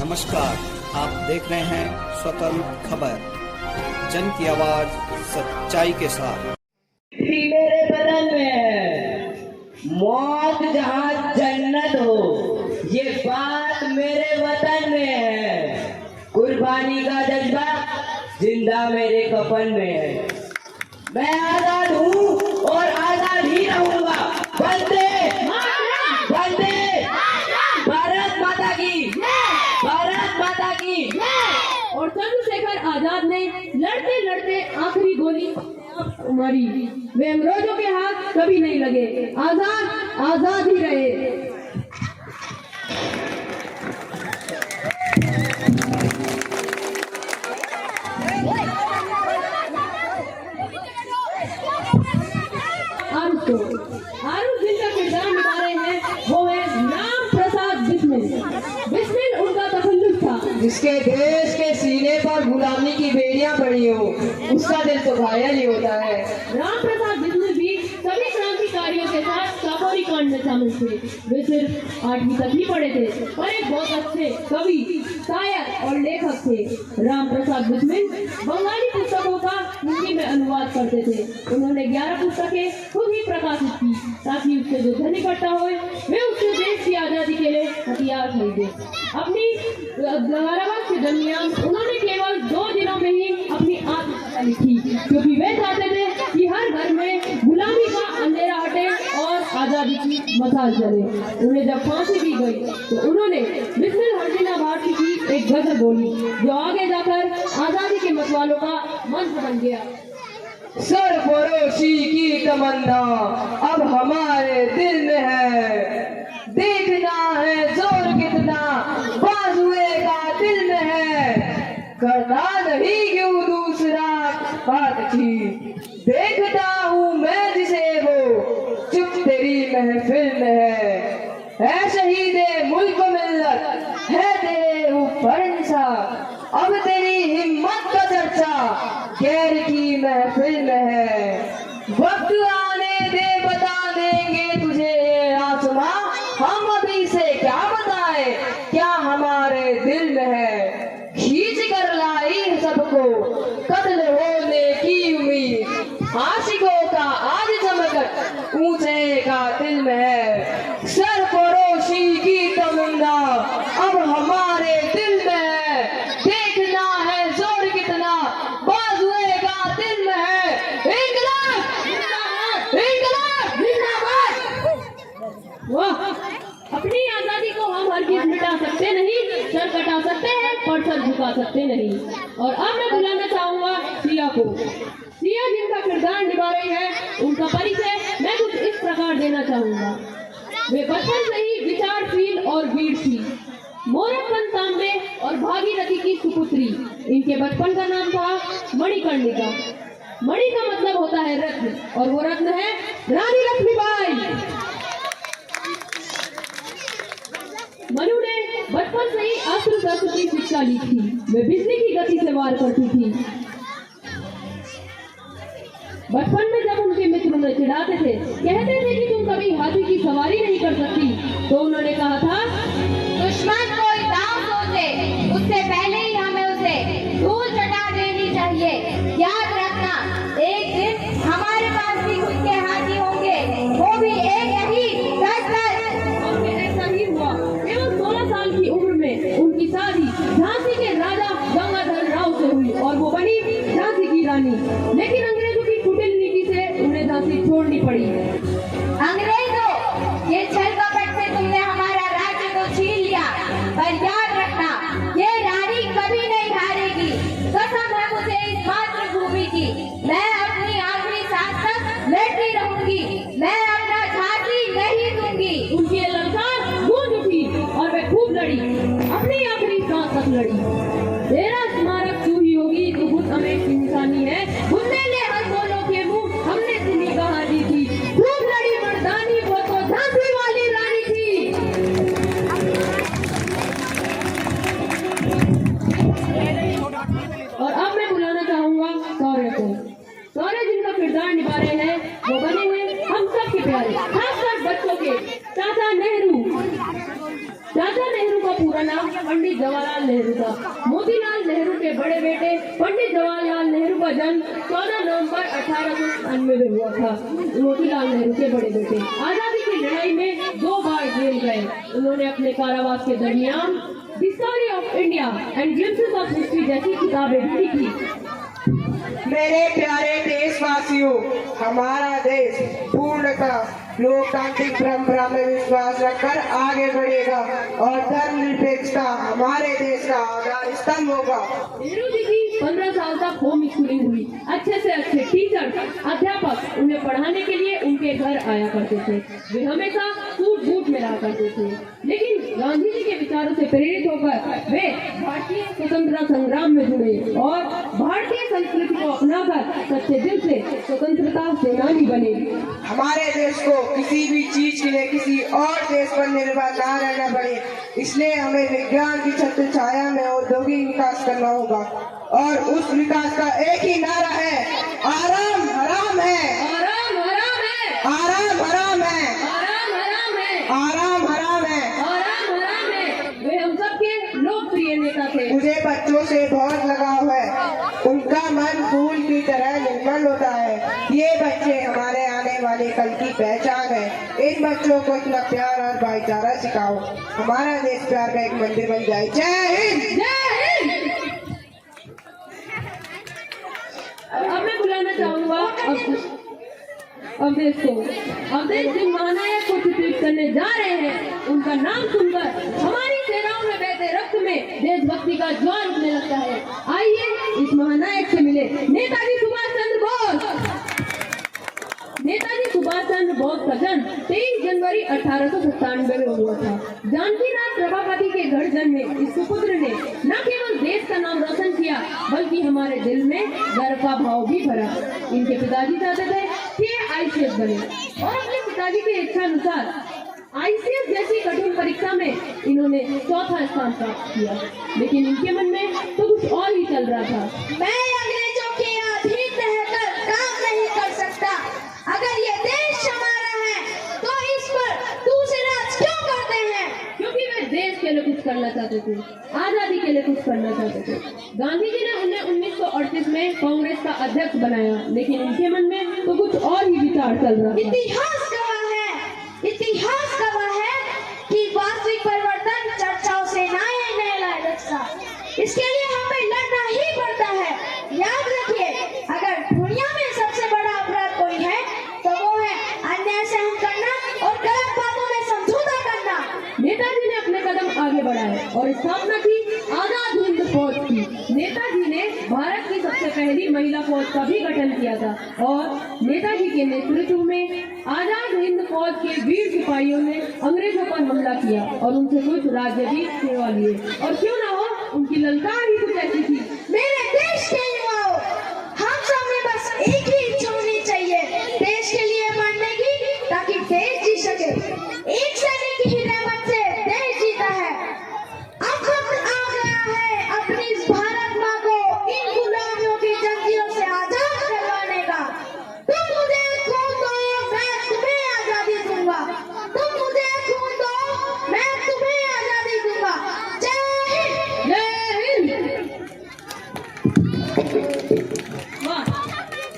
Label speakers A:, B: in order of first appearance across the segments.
A: नमस्कार, आप देख रहे हैं स्वतंत्र खबर, जन की आवाज सच्चाई के साथ।
B: मेरे बदन में है मौत जहाँ जन्नत हो, ये बात मेरे वतन में है। कुर्बानी का जज्बा जिंदा मेरे कफन में है। मैं आजाद हूँ और आजाद ही रहूंगा। वंदे वंदे भारत माता की, भारत माता की।
C: और चंद्रशेखर आजाद ने लड़ते लड़ते आखिरी गोली मारी। वे अंग्रेजों के हाथ कभी नहीं लगे, आजाद आजाद ही रहे। आरुष जिनका किरदार निभा रहे हैं वो है राम प्रसाद बिस्मिल। बिस्मिल उनका तखल्लुस था।
B: जिसके देश के सीने पर गुलामी की बेड़ियां पड़ी हो, उसका दिल तो घायल ही होता है।
C: राम प्रसाद बिस्मिल भी सभी क्रांतिकारियों के साथ काकोरी कांड में शामिल थे। वे सिर्फ 8वीं तक ही पढ़े थे, पर एक बहुत अच्छे कवि, शायर और लेखक थे। राम प्रसाद बिस्मिल बंगाली पुस्तकों का हिंदी में अनुवाद करते थे। उन्होंने 11 पुस्तकें खुद ही प्रकाशित की ताकि उससे जो धन इकट्ठा हो वे उससे देश की आजादी के लिए हथियार खरीदे। अपनी धारावाहिक के दरमियान उन्होंने केवल 2 दिनों में ही अपनी आत्मकथा लिखी, क्योंकि वे चाहते थे कि हर घर में गुलामी का अंधेरा हटे और आजादी की मशाल जले। उन्हें जब फांसी दी गई तो उन्होंने बिस्मिल हरदिना भारती की एक गजल बोली, जो आगे जाकर आजादी के मतवालों का मंत्र बन गया।
B: सरफरोशी की तमन्ना अब हमारे दिल में है, देखना है जोर कितना बाजुए का दिल में है। करना नहीं क्यों दूसरा बात थी, देखता हूँ मैं जिसे वो चुप तेरी महफिल में है शहीदे मुल्क मिल्लत है तेरे ऊपर निशान। अब तेरी हिम्मत का चर्चा गैर की महफिल में है। वक्त आने दे बता देंगे तुझे ये आसमां, हम अभी से क्या बताए क्या हमारे दिल में है। खींच कर लाई सबको कत्ल होने की उम्मीद, आशिकों का आज चमक ऊंचे का दिल में है। सरफरोशी की तमन्ना अब हमारे दिल में है, देखना है जोर कितना बाजुए का दिल में है। इंकलाब इंकलाब जिंदाबाद।
C: वाह! अपनी आजादी को हम हरगिज़ मिटा सकते नहीं, सर कटा सकते हैं पर सर झुका सकते नहीं। और अब मैं बुलाना चाहूंगा सिया को। सिया जिनका किरदार निभा रही है, उनका परिचय मैं कुछ इस प्रकार देना चाहूंगा। वे बचपन से ही विचारशील और वीर थी, मोरक्कन तांबे और भागीरथी की सुपुत्री। इनके बचपन का नाम था मणिकर्णिका। मणि का मतलब होता है रत्न, और वो रत्न है रानी लक्ष्मीबाई। मनु ने बचपन से ही अस्त्र शस्त्र की शिक्षा ली थी। वे बिजली की गति से वार करती थी। बचपन में जब उनके मित्र उन्हें चिढ़ाते थे, कहते थे कि तुम कभी हाथी की सवारी नहीं कर सकती, तो उन्होंने कहा था,
D: दुश्मन कोई दांव सोचे उससे पहले ही हमें उसे धूल चटा देनी चाहिए। याद रखना, एक दिन हमारे पास भी खुद के हाथी होंगे, वो भी एक ही 10-10।
C: और फिर ऐसा ही हुआ। केवल 16 साल की उम्र में उनकी शादी झांसी के राजा गंगाधर राव से हुई और वो बनी झांसी की रानी। लेकिन अंग्रेजों की कुटिल नीति से उन्हें झांसी छोड़नी पड़ी।
D: अंग्रेजों, ये छल कपट से तुमने हमारा राज्य को छीन लिया, पर याद रखना, ये रानी कभी नहीं हारेगी। कसम है मुझे इस मातृभूमि की, मैं अपनी आखिरी सांस तक लड़ती रहूंगी, मैं अपना झांसी नहीं दूंगी।
C: उनकी ये ललकार गूंज उठी और वे खूब लड़ी, अपनी आखिरी सांस तक लड़ी। तेरा स्मारक चूही होगी तो खुद हमें की निशानी है, बुनने ले हम दोनों के मुंह हमने सुनी कहानी थी। खूब लड़ी मर्दानी, वो तो झांसी वाली रानी थी। और अब मैं बुलाना चाहूंगा शौर्य को। शौर्य जिनका किरदार निभा रहे हैं, वो बने हैं हम सब के प्यारे, खासकर बच्चों के चाचा नेहरू। चाचा नेहरू का पूरा का नाम पंडित जवाहरलाल नेहरू था। मोतीलाल नेहरू के बड़े बेटे पंडित जवाहरलाल नेहरू का जन्म 14 नवंबर 1898 में हुआ था। मोतीलाल नेहरू के बड़े बेटे आजादी की लड़ाई में 2 बार जेल गए। उन्होंने अपने कारावास के दरमियान discovery of India and glimpses of history जैसी किताबें भी लिखी।
B: मेरे प्यारे देशवासियों, हमारा देश पूर्णतः लोकतांत्रिक परंपरा में विश्वास रखकर आगे बढ़ेगा और धर्मनिरपेक्षता हमारे देश का आधार स्तंभ होगा।
C: नेहरू जी की 15 साल तक होम स्कूलिंग हुई। अच्छे से अच्छे टीचर, अध्यापक उन्हें पढ़ाने के लिए उनके घर आया करते थे। वे हमेशा सूट बूट में रहा करते थे। लेकिन गांधी जी के विचारों से प्रेरित होकर वे भारतीय स्वतंत्रता संग्राम में जुड़े और भारतीय संस्कृति को अपनाकर सच्चे दिल से स्वतंत्रता सेनानी बने।
B: हमारे देश को किसी भी चीज के लिए किसी और देश पर निर्भर न रहना पड़े, इसलिए हमें विज्ञान की छत्र छाया में औद्योगिक विकास करना होगा और उस विकास का एक ही नारा है, आराम हराम है,
C: आराम हराम है,
B: आराम हराम है,
C: आराम हराम है,
B: आराम हराम है।
C: आराम हराम है। वे हम सबके लोकप्रिय नेता थे।
B: मुझे बच्चों से बहुत लगाव है, उनका मन फूल की तरह निर्मल होता है। ये बच्चे हमारे आने वाले कल की पहचान है। इन बच्चों को इतना प्यार और भाईचारा सिखाओ, हमारा देश प्यार का एक मंदिर बन जाए। जय हिंद।
C: जय हिंद। अब मैं बुलाना चाहूंगा अवधेश को। अवधेश जिन महानायक को चित्रित करने जा रहे हैं, उनका नाम सुनकर हमारी सेनाओं में बहते रक्त में देशभक्ति का ज्वार उठने लगता है। आइए इस महानायक से मिले। नेताजी सुभाष चंद्र बोस। नेताजी सुभाष चंद्र बोस का जन्म 23 जनवरी 1897 में हुआ था। जानकी नाथ प्रभावती के घर जन्मे इस सुपुत्र ने न केवल देश का नाम रोशन किया, बल्कि हमारे दिल में गर्व का भाव भी भरा। इनके पिताजी चाहते थे कि आईसीएस बने और अपने पिताजी की इच्छा अनुसार आईसीएस जैसी कठिन परीक्षा में इन्होंने 4था स्थान प्राप्त किया। लेकिन इनके मन में तो कुछ और ही चल रहा था।
D: मैं अंग्रेजों के अधीन रहकर काम नहीं कर सकता। अगर ये देश हमारा है तो इस पर दूसरे राज क्यों करते हैं?
C: क्योंकि वे देश के लिए कुछ करना चाहते थे, आजादी के लिए कुछ करना चाहते थे। गांधी जी ने उन्हें 1938 में कांग्रेस का अध्यक्ष बनाया, लेकिन इनके मन में तो कुछ और ही विचार चल रहा था।
D: इतिहास गवाह है कि वास्तविक परिवर्तन चर्चाओं से नहीं लाएगा। इसके लिए हमें लड़ना ही पड़ता है। याद रखिए, अगर दुनिया में सबसे बड़ा अपराध कोई है तो वो है अन्याय सहन करना और गलत बातों में समझौता करना।
C: नेताजी ने अपने कदम आगे बढ़ाए और स्थापना की आजाद हिंद फौज की। नेताजी ने भारत की सबसे पहली महिला फौज का भी गठन किया था और नेताजी के नेतृत्व में आजाद हिंद फौज के वीर सिपाहियों ने अंग्रेजों पर हमला किया और उनसे कुछ राज्य भी छुड़वा लिए। और क्यों ना हो, उनकी ललकार ही कुछ ऐसी थी।
D: मेरे देश के युवाओं, हम सब में बस एक ही इच्छा होनी चाहिए, देश के लिए मरने की, ताकि देश जी सके। एक सैनिक की रहमत से देश जीता है। अब वक्त आ गया है अपनी इस भारत माँ को इन गुलामियों की जंजीरों से आजाद करवाने का। तुम मुझे खून दो, मैं तुम्हें आजादी दूंगा। तुम मुझे खून दो, मैं तुम्हें आजादी दूंगा। जय हिंद।
C: जय हिंद। वाह,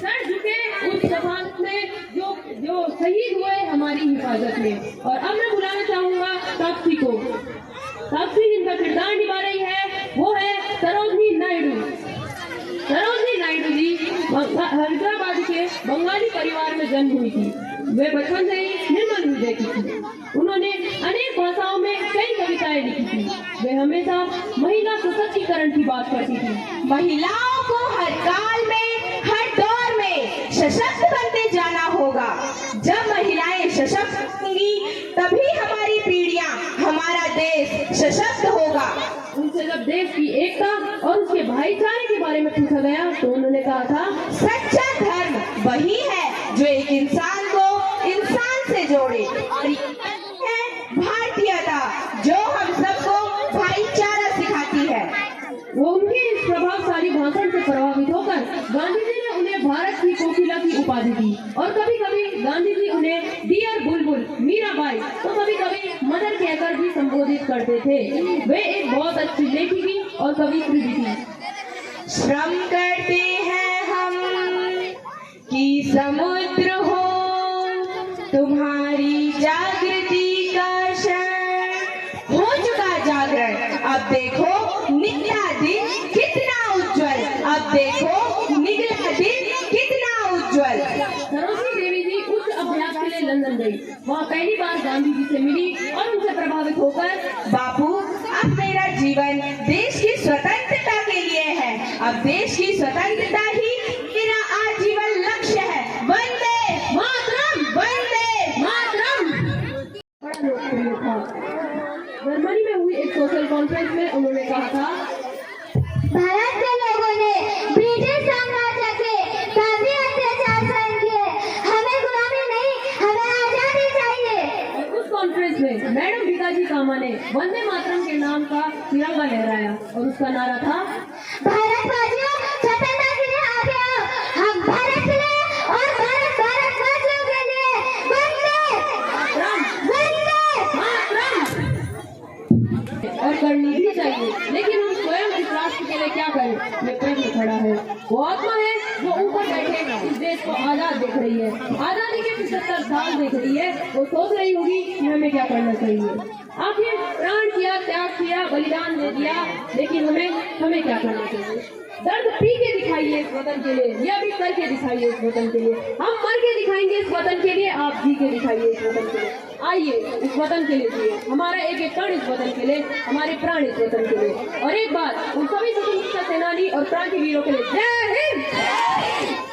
C: सर झुके उस जमात में जो शहीद हुए हमारी हिफाजत में। और अब मैं बुलाना चाहूंगा ताप्सी को। ताप्सी जिनका किरदार निभा रही है वो है सरोजनी नायडू। सरोजनी नायडू जी हैदराबाद के बंगाली परिवार में जन्म हुई थी। वे बचपन से ही निर्मल हृदय की थी। उन्होंने अनेक भाषाओं में कई कविताएं लिखी थी। वे हमेशा महिला सशक्तिकरण की बात करती थी।
D: महिलाओं को हर काल में, हर दौर में सशक्त बनते जाना होगा। जब महिलाएं सशक्त होंगी तभी हमारी पीढ़ियां, हमारा देश सशक्त होगा।
C: उनसे जब देश की एकता और उसके भाईचारे के बारे में पूछा गया तो उन्होंने कहा था,
D: सच्चा धर्म वही है जो एक इंसान को इंसान से जोड़े और ये भारतीयता जो हम सबको भाईचारा सिखाती है।
C: वो उनके इस प्रभावशाली भाषण से प्रभावित होकर गांधी जी ने उन्हें भारत की कोकिला की उपाधि दी। और कभी कभी गांधी जी उन्हें डियर बुलबुल, मीराबाई तो कभी कभी मदर कहकर भी संबोधित करते थे। वे एक अच्छी लेखिकी और कवित्री भी थी।
B: श्रम करते हैं हम कि समुद्र हो तुम्हारी जागृति का क्षण। हो चुका जागरण, अब देखो निकला दिन कितना उज्जवल। अब देखो निकला दिन कितना उज्जवल।
C: सरोजिनी देवी जी उच्च अभ्यास के लिए लंदन गई। वहाँ पहली बार गांधी जी से मिली और उनसे प्रभावित होकर
B: बापू, अब मेरा जीवन देश की स्वतंत्रता के लिए है। अब देश की स्वतंत्रता ही मेरा आजीवन लक्ष्य है। वंदे मातरम, वंदे मातरम।
C: बड़ा लोकप्रिय था। जर्मनी में हुई एक सोशल कॉन्फ्रेंस में उन्होंने कहा था,
D: भारत के लोगों ने ब्रिटिश साम्राज्य के काफी अत्याचार सहन किए। हमें गुलामी नहीं, हमें आजादी चाहिए।
C: और उस कॉन्फ्रेंस में मैडम भीकाजी कामा ने वंदे मातरम के नाम का तिरंगा लहराया और उसका नारा था,
D: भारतवासियों, स्वतंत्रता के लिए आगे आओ। हम भारत के लिए और भारतवासियों के लिए वंदे
C: मातरम और करनी भी चाहिए। लेकिन हम स्वयं इस राष्ट्र के लिए क्या करें, ये प्रश्न खड़ा है। वो आत्मा है जो ऊपर बैठे इस देश को आजाद देख रही है, आजादी के 75 साल देख रही है। वो सोच रही होगी कि हमें क्या करना चाहिए। आखिर प्राण किया, त्याग किया, बलिदान दे दिया, लेकिन हमें क्या करना चाहिए। दर्द पी के दिखाइए इस वतन के लिए, या भी करके दिखाइए इस वतन के लिए। हम मर के दिखाएंगे इस वतन के लिए, आप जी के दिखाइए इस वतन के लिए। आइए इस वतन के लिए जिए, हमारा एक एक कण इस वतन के लिए, हमारे प्राण इस वतन के लिए। और एक बात उन सभी स्वतंत्रता सेनानी और क्रांतिवीरों के लिए, जय हिंद।